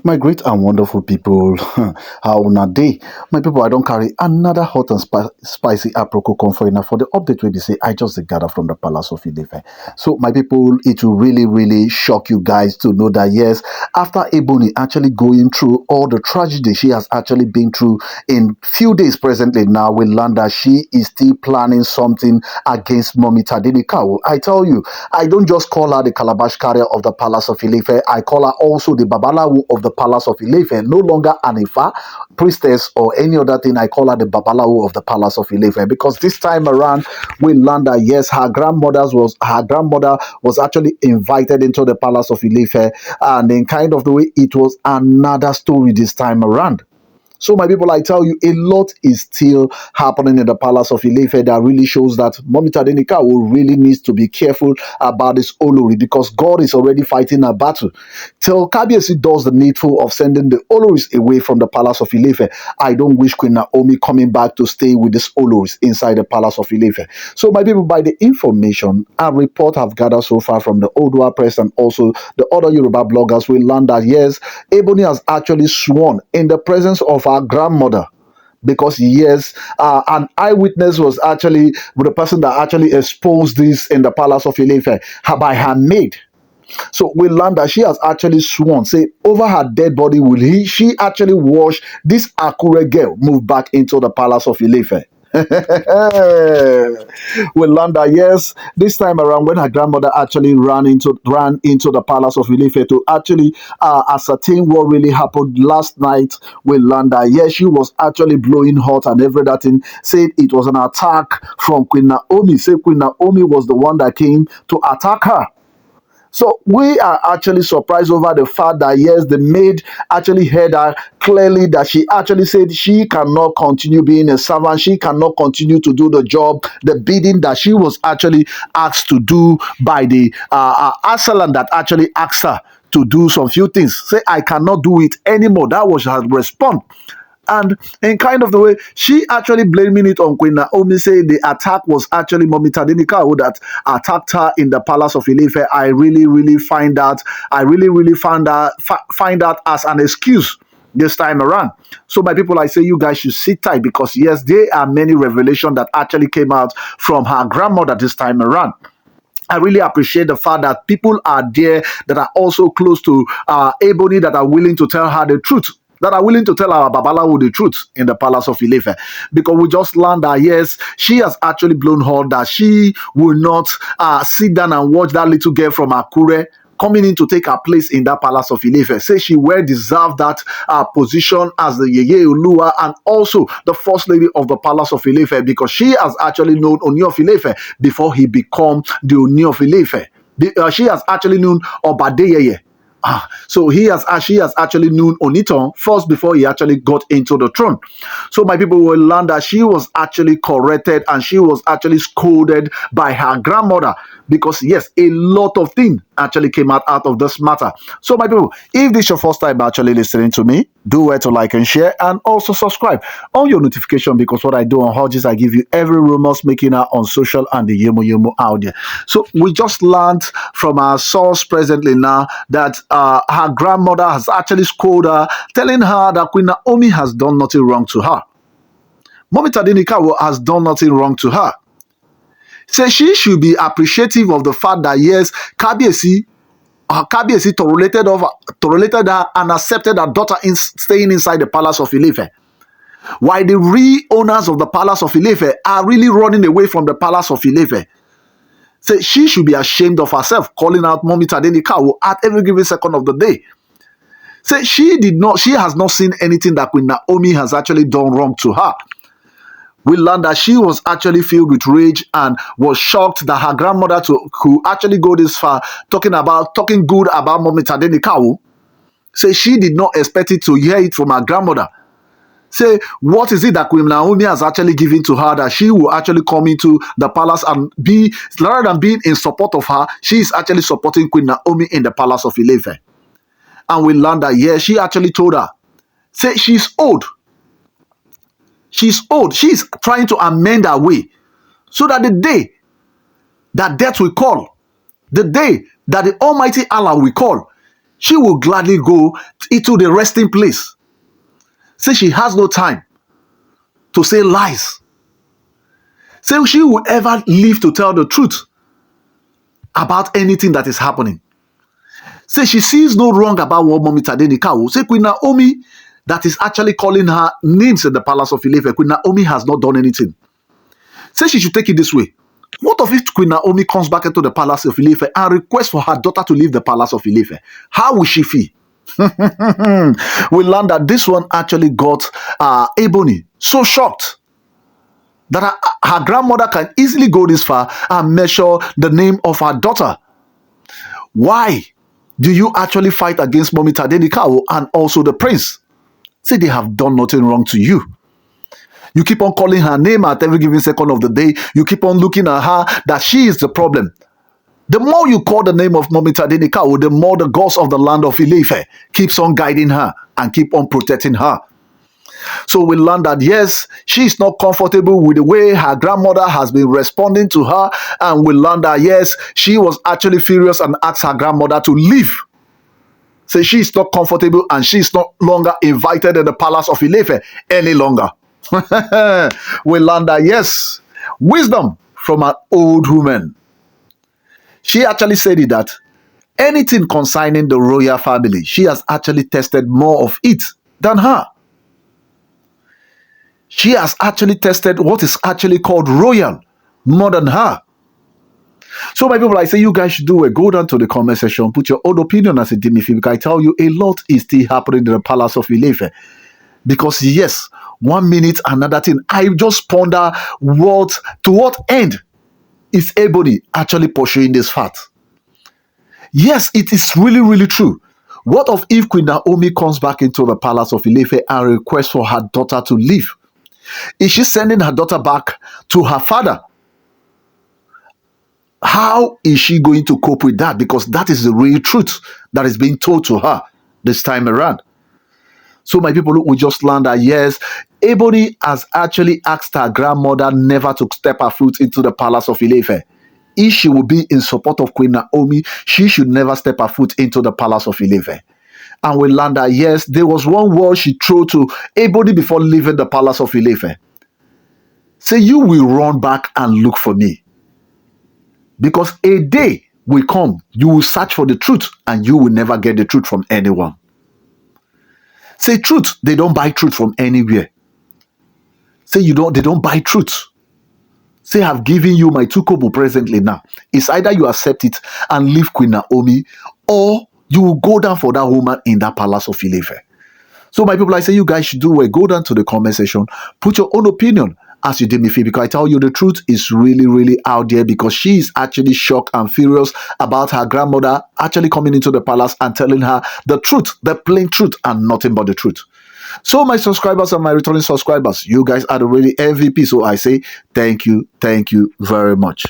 My great and wonderful people, how una day? My people, I don't carry another hot and spicy aproko conference for the update where they say I just gather from the palace of Ilefe. So, my people, it will really shock you guys to know that yes, after Ebony actually going through all the tragedy she has actually been through in few days presently now, we learn that she is still planning something against Mommy Tadenikawo. I tell you, I don't just call her the calabash carrier of the palace of Ilefe. I call her also the babalawo of the palace of Ilefe. No longer an Ifa priestess or any other thing. I call her the babalawo of the palace of Ilefe because this time around we learned that yes, her grandmother was actually invited into the palace of Ilefe, and in kind of the way it was another story this time around. So, my people, I tell you, a lot is still happening in the palace of Ilefe that really shows that Mommy Tadenikawo really needs to be careful about this olori because God is already fighting a battle. Till Kabiesi does the needful of sending the oloris away from the palace of Ilefe, I don't wish Queen Naomi coming back to stay with this oloris inside the palace of Ilefe. So, my people, by the information and report I've gathered so far from the Odua press and also the other Yoruba bloggers, we learned that yes, Ebony has actually sworn in the presence of our grandmother because yes, an eyewitness was actually the person that actually exposed this in the palace of Ilefe by her maid. So we learned that she has actually sworn, say over her dead body she actually wash this Akure girl move back into the palace of Ilefe. We learned that yes, this time around when her grandmother actually ran into the palace of Ilefe to actually ascertain what really happened last night, we learned that yes, she was actually blowing hot and everything, said it was an attack from Queen Naomi, said Queen Naomi was the one that came to attack her. So we are actually surprised over the fact that yes, the maid actually heard her clearly that she actually said she cannot continue being a servant. She cannot continue to do the job, the bidding that she was actually asked to do by the Arsalan that actually asked her to do some few things. Say, I cannot do it anymore. That was her response. And in kind of the way, she actually blaming it on Queen Naomi, saying the attack was actually Mommy Tadenikawo that attacked her in the palace of Ilefe. I really find that, find that as an excuse this time around. So, my people, I say you guys should sit tight because yes, there are many revelations that actually came out from her grandmother this time around. I really appreciate the fact that people are there that are also close to Ebony that are willing to tell her the truth, that are willing to tell our Babalawo the truth in the palace of Ilefe. Because we just learned that, yes, she has actually blown her that she will not sit down and watch that little girl from Akure coming in to take her place in that palace of Ilefe. Say she well deserved that position as the Yeye Oluwa and also the first lady of the palace of Ilefe because she has actually known Oni of Ilefe before he become the Oni of Ilefe. She has actually known Obadeyeye. So she has actually known Oniton first before he actually got into the throne. So my people will learn that she was actually corrected and she was actually scolded by her grandmother because yes, a lot of things actually came out of this matter. So my people, if this is your first time actually listening to me, do well to like and share and also subscribe on your notification because what I do on Hodges, I give you every rumors making out on social and the Yemo out there. So we just learned from our source presently now that her grandmother has actually scolded her, telling her that Queen Naomi has done nothing wrong to her. Mommy Tadenikawo has done nothing wrong to her. Say she should be appreciative of the fact that yes, Kabiesi tolerated her and accepted her daughter staying inside the palace of Ilefe. While the real owners of the palace of Ilefe are really running away from the palace of Ilefe. Say she should be ashamed of herself, calling out Mommy Tadenikawo at every given second of the day. Say she has not seen anything that Queen Naomi has actually done wrong to her. We learned that she was actually filled with rage and was shocked that her grandmother could actually go this far, talking good about Mommy Tadenikawo. Say she did not expect it to hear it from her grandmother. Say, what is it that Queen Naomi has actually given to her that she will actually come into the palace and rather than being in support of her, she is actually supporting Queen Naomi in the palace of Ilefe. And we learned that, yeah, she actually told her, say, she's old. She's old. She's trying to amend her way so that the day that death will call, the day that the Almighty Allah will call, she will gladly go into the resting place. Say she has no time to say lies. Say she will ever live to tell the truth about anything that is happening. Say she sees no wrong about what Mommy Tadenika will. Say Queen Naomi that is actually calling her names in the palace of Ilefe. Queen Naomi has not done anything. Say she should take it this way. What if Queen Naomi comes back into the palace of Ilefe and requests for her daughter to leave the palace of Ilefe? How will she feel? We learned that this one actually got Ebony so shocked that her grandmother can easily go this far and measure the name of her daughter. Why do you actually fight against Mommy Tadenikawo and also the prince? Say they have done nothing wrong to you. You keep on calling her name at every given second of the day. You keep on looking at her that she is the problem. The more you call the name of Mommy Tadenikawo, the more the gods of the land of Ilefe keeps on guiding her and keep on protecting her. So we learn that yes, she is not comfortable with the way her grandmother has been responding to her, and we learn that yes, she was actually furious and asked her grandmother to leave. So she is not comfortable and she is no longer invited in the palace of Ilefe any longer. We learn that yes, wisdom from an old woman. She actually said it that anything concerning the royal family, she has actually tested more of it than her. She has actually tested what is actually called royal more than her. So my people, I say you guys should do it. Go down to the comment section, put your own opinion as a Dimifi, because I tell you a lot is still happening in the palace of Ilefe. Because yes, 1 minute, another thing. I just ponder to what end is Ebony actually pursuing this fact? Yes, it is really, really true. What of if Queen Naomi comes back into the palace of Ilefe and requests for her daughter to leave? Is she sending her daughter back to her father? How is she going to cope with that? Because that is the real truth that is being told to her this time around. So my people, we just learned that yes, Ebony has actually asked her grandmother never to step her foot into the palace of Ilefe. If she will be in support of Queen Naomi, she should never step her foot into the palace of Ilefe. And we learned that yes, there was one word she threw to Ebony before leaving the palace of Ilefe. Say, you will run back and look for me. Because a day will come, you will search for the truth and you will never get the truth from anyone. Say truth, they don't buy truth from anywhere. Say they don't buy truth. Say I've given you my 2 kobo presently now. It's either you accept it and leave Queen Naomi, or you will go down for that woman in that palace of Ilefe. So my people, I say you guys should do it. Go down to the comment section, put your own opinion as you did me feel, because I tell you the truth is really, really out there, because she is actually shocked and furious about her grandmother actually coming into the palace and telling her the truth, the plain truth, and nothing but the truth. So my subscribers and my returning subscribers, you guys are the really MVP. So I say thank you very much.